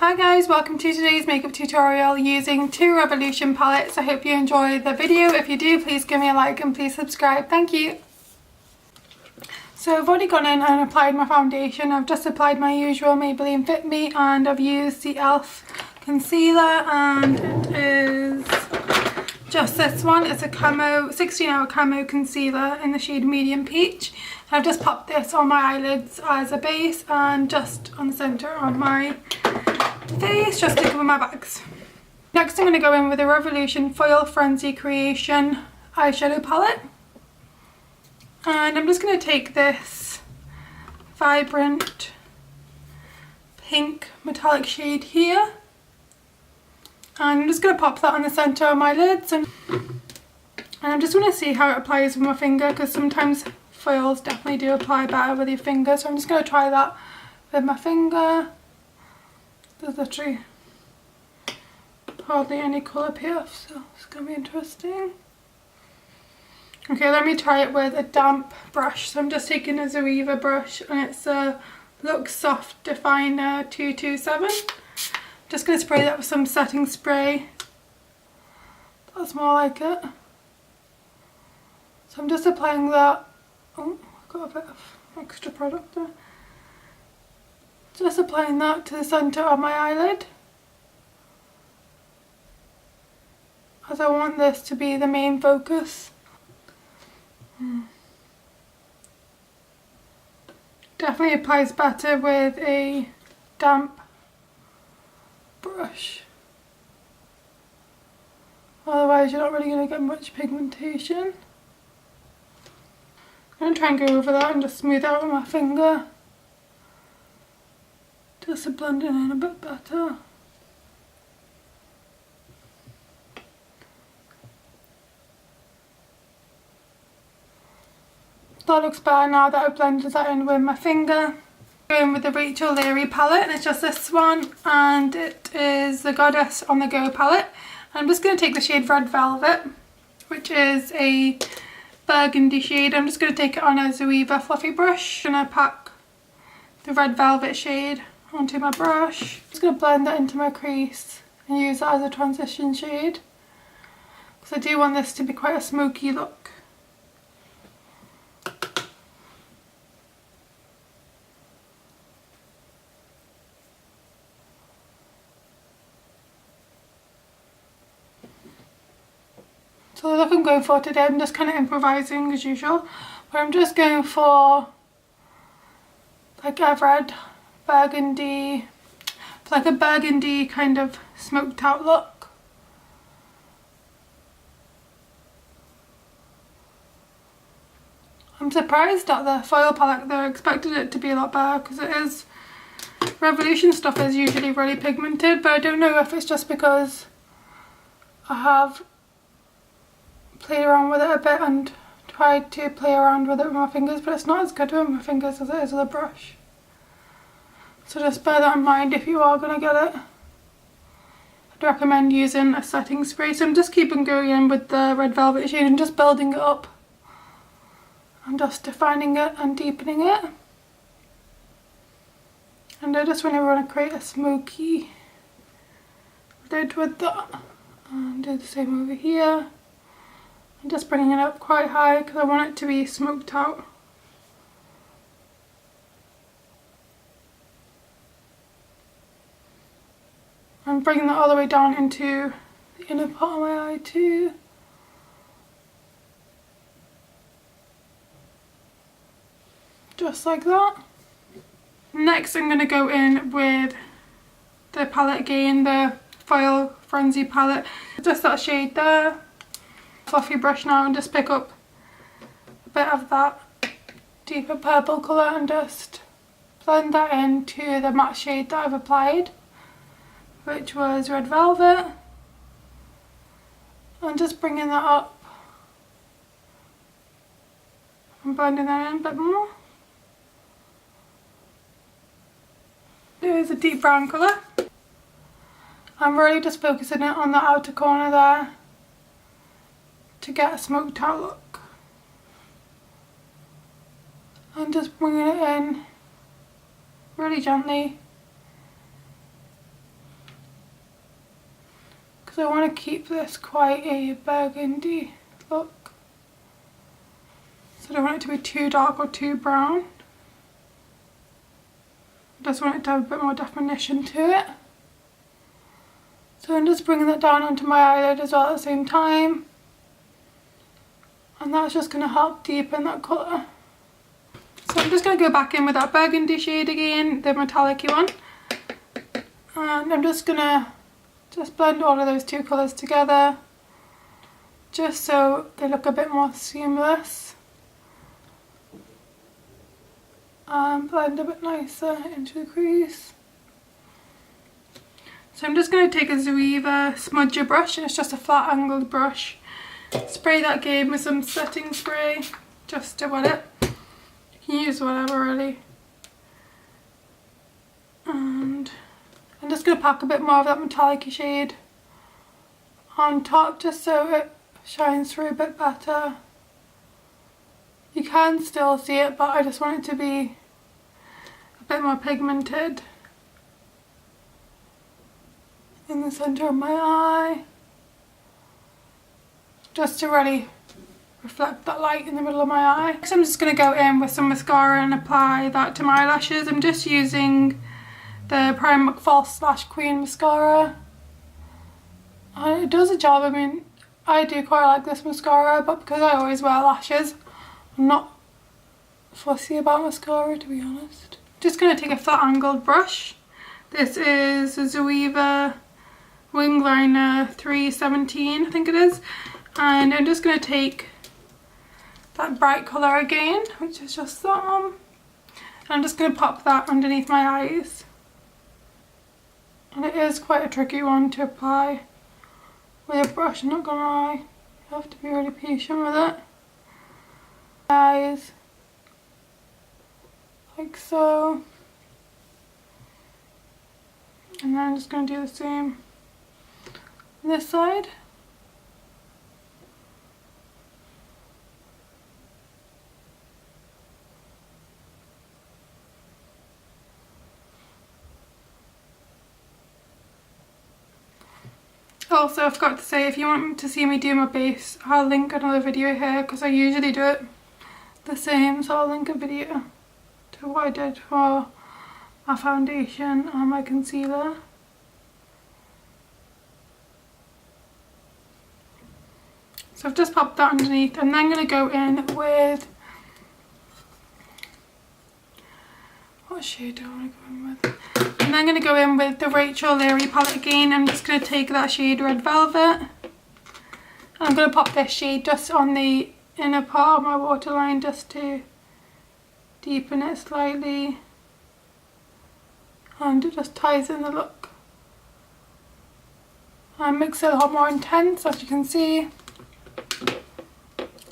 Hi guys, welcome to today's makeup tutorial using two Revolution palettes. I hope you enjoy the video. If you do, please give me a like and please subscribe. Thank you. So I've already gone in and applied my foundation. I've just applied my usual Maybelline Fit Me and I've used the e.l.f. concealer, and it is just this one. It's a camo 16-hour camo concealer in the shade Medium Peach. And I've just popped this on my eyelids as a base and just on the centre of my face, just to cover my bags. Next I'm going to go in with a Revolution Foil Frenzy Creation eyeshadow palette, and I'm just going to take this vibrant pink metallic shade here, and I'm just going to pop that on the centre of my lids, and I'm just going to see how it applies with my finger, because sometimes foils definitely do apply better with your finger, so I'm just going to try that with my finger. There's literally hardly any colour payoff, so it's going to be interesting. Okay, let me try it with a damp brush. So I'm just taking a Zoeva brush, and it's a Look Soft Definer 227. Just going to spray that with some setting spray. That's more like it. So I'm just applying that. Oh, I've got a bit of extra product there. Just applying that to the centre of my eyelid, as I want this to be the main focus. Definitely applies better with a damp brush. Otherwise you're not really going to get much pigmentation. I'm going to try and go over that and just smooth out with my finger, just to blend it in a bit better. That looks better now that I've blended that in with my finger. Going with the Rachel Leary palette, and it's just this one, and it is the Goddess on the Go palette. I'm just going to take the shade Red Velvet, which is a burgundy shade. I'm just going to take it on a Zoeva fluffy brush. I'm going to pack the Red Velvet shade onto my brush. I'm just going to blend that into my crease and use that as a transition shade, because I do want this to be quite a smoky look. So the look I'm going for today, I'm just kind of improvising as usual, but I'm just going for like a red burgundy, like a burgundy kind of smoked out look. I'm surprised at the foil palette though. I expected it to be a lot better, because it is, Revolution stuff is usually really pigmented, but I don't know if it's just because I have played around with it a bit and tried to play around with it with my fingers, but it's not as good with my fingers as it is with a brush. So just bear that in mind if you are going to get it. I'd recommend using a setting spray. So I'm just keeping going in with the Red Velvet shade and just building it up. I'm just defining it and deepening it. And I just really want to create a smoky lid with that. And do the same over here. I'm just bringing it up quite high because I want it to be smoked out. I'm bringing that all the way down into the inner part of my eye too. Just like that. Next I'm going to go in with the palette again, the Foil Frenzy palette. Just that shade there. Fluffy brush now, and just pick up a bit of that deeper purple colour and just blend that into the matte shade that I've applied, which was Red Velvet, and just bringing that up and blending that in a bit more. There's a deep brown colour. I'm really just focusing it on the outer corner there to get a smoked out look, and just bringing it in really gently because I want to keep this quite a burgundy look. So I don't want it to be too dark or too brown. I just want it to have a bit more definition to it. So I'm just bringing that down onto my eyelid as well at the same time. And that's just going to help deepen that colour. So I'm just going to go back in with that burgundy shade again, the metallic one. And I'm just going to blend all of those two colours together, just so they look a bit more seamless. And blend a bit nicer into the crease. So I'm just going to take a Zoeva smudger brush, and it's just a flat angled brush. Spray that again with some setting spray, just to wet it. You can use whatever really. And I'm just going to pack a bit more of that metallic shade on top, just so it shines through a bit better. You can still see it, but I just want it to be a bit more pigmented in the centre of my eye, just to really reflect that light in the middle of my eye. Next I'm just going to go in with some mascara and apply that to my eyelashes. I'm just using the Primark False / Queen mascara, and it does a job. I mean, I do quite like this mascara, but because I always wear lashes, I'm not fussy about mascara, to be honest. Just going to take a flat angled brush. This is a Zoeva Wing Liner 317, I think it is, and I'm just going to take that bright colour again, which is just that one, and I'm just going to pop that underneath my eyes. And it is quite a tricky one to apply with a brush, I'm not going to lie. You have to be really patient with it. Eyes, like so. And then I'm just going to do the same on this side. Also, I forgot to say, if you want to see me do my base, I'll link another video here, because I usually do it the same, so I'll link a video to what I did for my foundation and my concealer. So I've just popped that underneath, and then I'm going to go in with, what shade do I want to go in with? And I'm going to go in with the Rachel Leary palette again. I'm just going to take that shade Red Velvet, and I'm going to pop this shade just on the inner part of my waterline, just to deepen it slightly, and it just ties in the look and makes it a lot more intense. As you can see,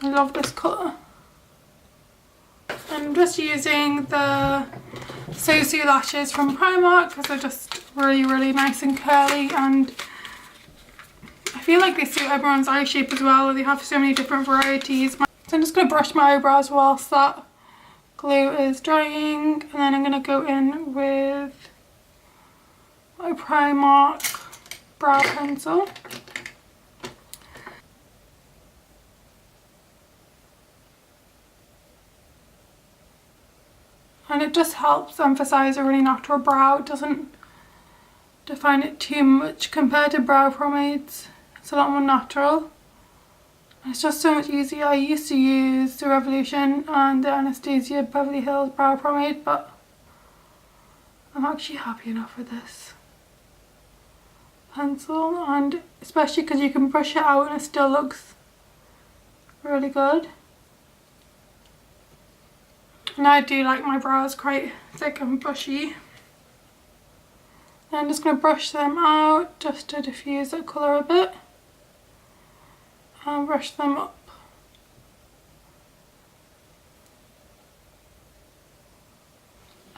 I love this colour. I'm just using the Sosu lashes from Primark, because they're just really nice and curly, and I feel like they suit everyone's eye shape as well. They have so many different varieties. So I'm just going to brush my eyebrows whilst that glue is drying, and then I'm going to go in with my Primark brow pencil. And it just helps emphasise a really natural brow. It doesn't define it too much compared to brow pomades. It's a lot more natural. It's just so much easier. I used to use the Revolution and the Anastasia Beverly Hills brow pomade, but I'm actually happy enough with this pencil, and especially because you can brush it out and it still looks really good. And I do like my brows quite thick and bushy. And I'm just going to brush them out just to diffuse that colour a bit, and brush them up.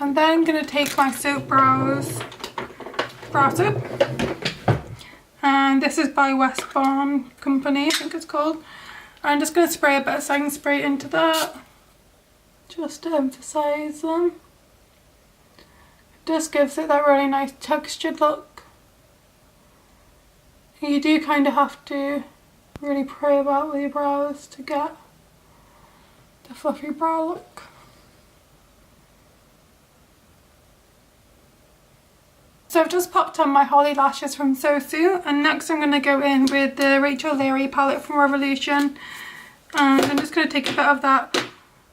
And then I'm going to take my soap brow soap, and this is by Westbourne Company, I think it's called. I'm just going to spray a bit of setting spray into that, just to emphasise them. It just gives it that really nice textured look. You do kind of have to really pray about with your brows to get the fluffy brow look. So I've just popped on my Holly lashes from Sosu, and next I'm going to go in with the Rachel Leary palette from Revolution, and I'm just going to take a bit of that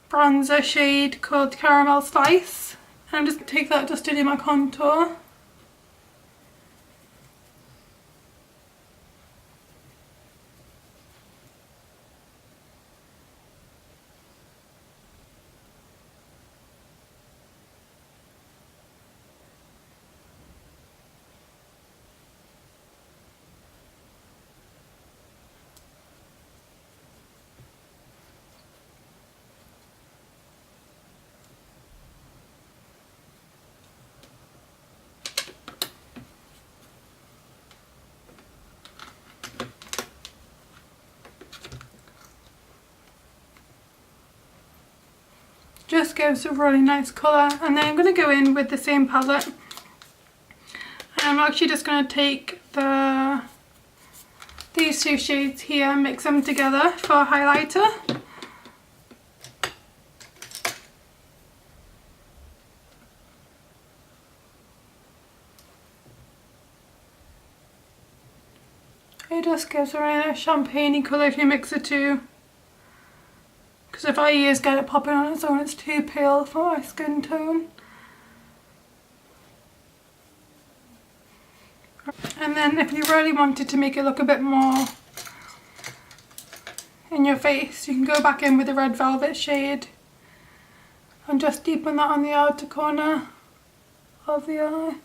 bronzer shade called Caramel Slice, and I'm just going to take that just to do my contour. Just gives a really nice colour, and then I'm going to go in with the same palette, and I'm actually just going to take these two shades here and mix them together for a highlighter. It just gives a really nice champagne-y colour if you mix the two. Because if I use Get It Popping on its own, it's too pale for my skin tone. And then if you really wanted to make it look a bit more in your face, you can go back in with the Red Velvet shade and just deepen that on the outer corner of the eye.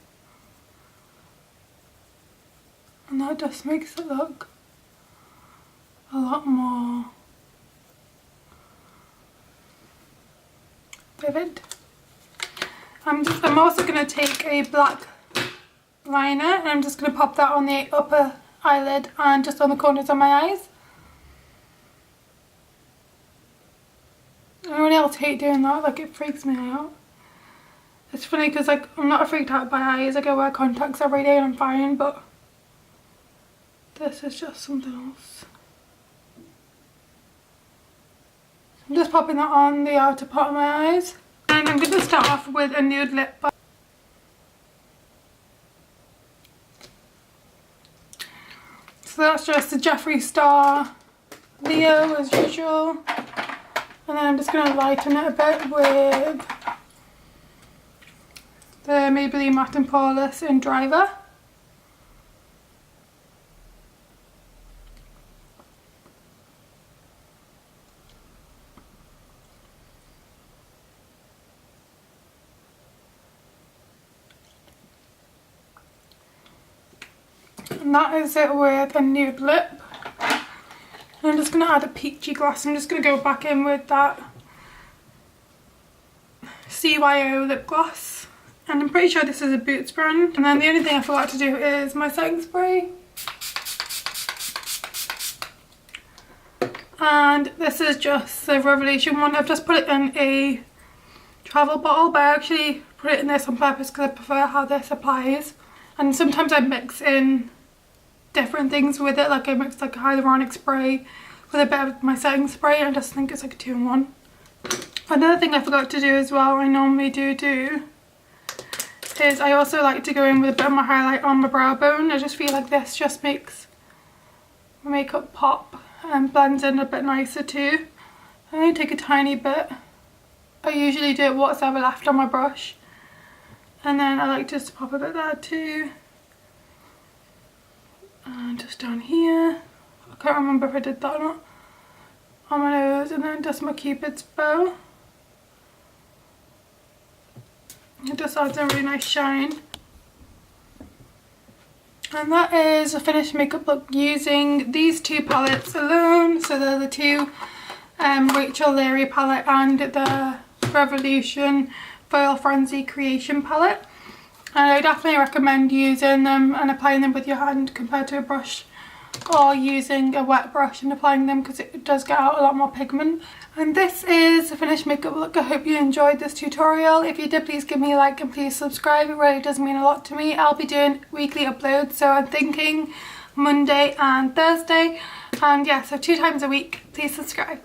And that just makes it look a lot more vivid. I'm also going to take a black liner, and I'm just going to pop that on the upper eyelid and just on the corners of my eyes. Everyone else hate doing that, like it freaks me out. It's funny because like I'm not freaked out by eyes, like I wear contacts every day and I'm fine, but this is just something else. I'm just popping that on the outer part of my eyes. And I'm going to start off with a nude lip balm. So that's just the Jeffree Star Leo as usual. And then I'm just going to lighten it a bit with the Maybelline Matte and Poreless in Driver. And that is it with a nude lip. And I'm just going to add a peachy gloss. I'm just going to go back in with that CYO lip gloss. And I'm pretty sure this is a Boots brand. And then the only thing I forgot to do is my setting spray. And this is just the Revolution one. I've just put it in a travel bottle, but I actually put it in this on purpose because I prefer how this applies. And sometimes I mix in different things with it, like I mix like a hyaluronic spray with a bit of my setting spray, and I just think it's like a 2-in-1. Another thing I forgot to do as well, I normally do, is I also like to go in with a bit of my highlight on my brow bone. I just feel like this just makes my makeup pop and blends in a bit nicer too. I only take a tiny bit. I usually do it what's ever left on my brush. And then I like just to pop a bit there too. And just down here. I can't remember if I did that or not. On my nose, and then just my Cupid's bow. It just adds a really nice shine. And that is a finished makeup look using these two palettes alone. So they're the two Rachel Leary palette and the Revolution Foil Frenzy Creation palette. And I definitely recommend using them and applying them with your hand compared to a brush, or using a wet brush and applying them, because it does get out a lot more pigment. And this is a finished makeup look. I hope you enjoyed this tutorial. If you did, please give me a like and please subscribe. It really does mean a lot to me. I'll be doing weekly uploads, so I'm thinking Monday and Thursday. And yeah, so 2 times a week. Please subscribe.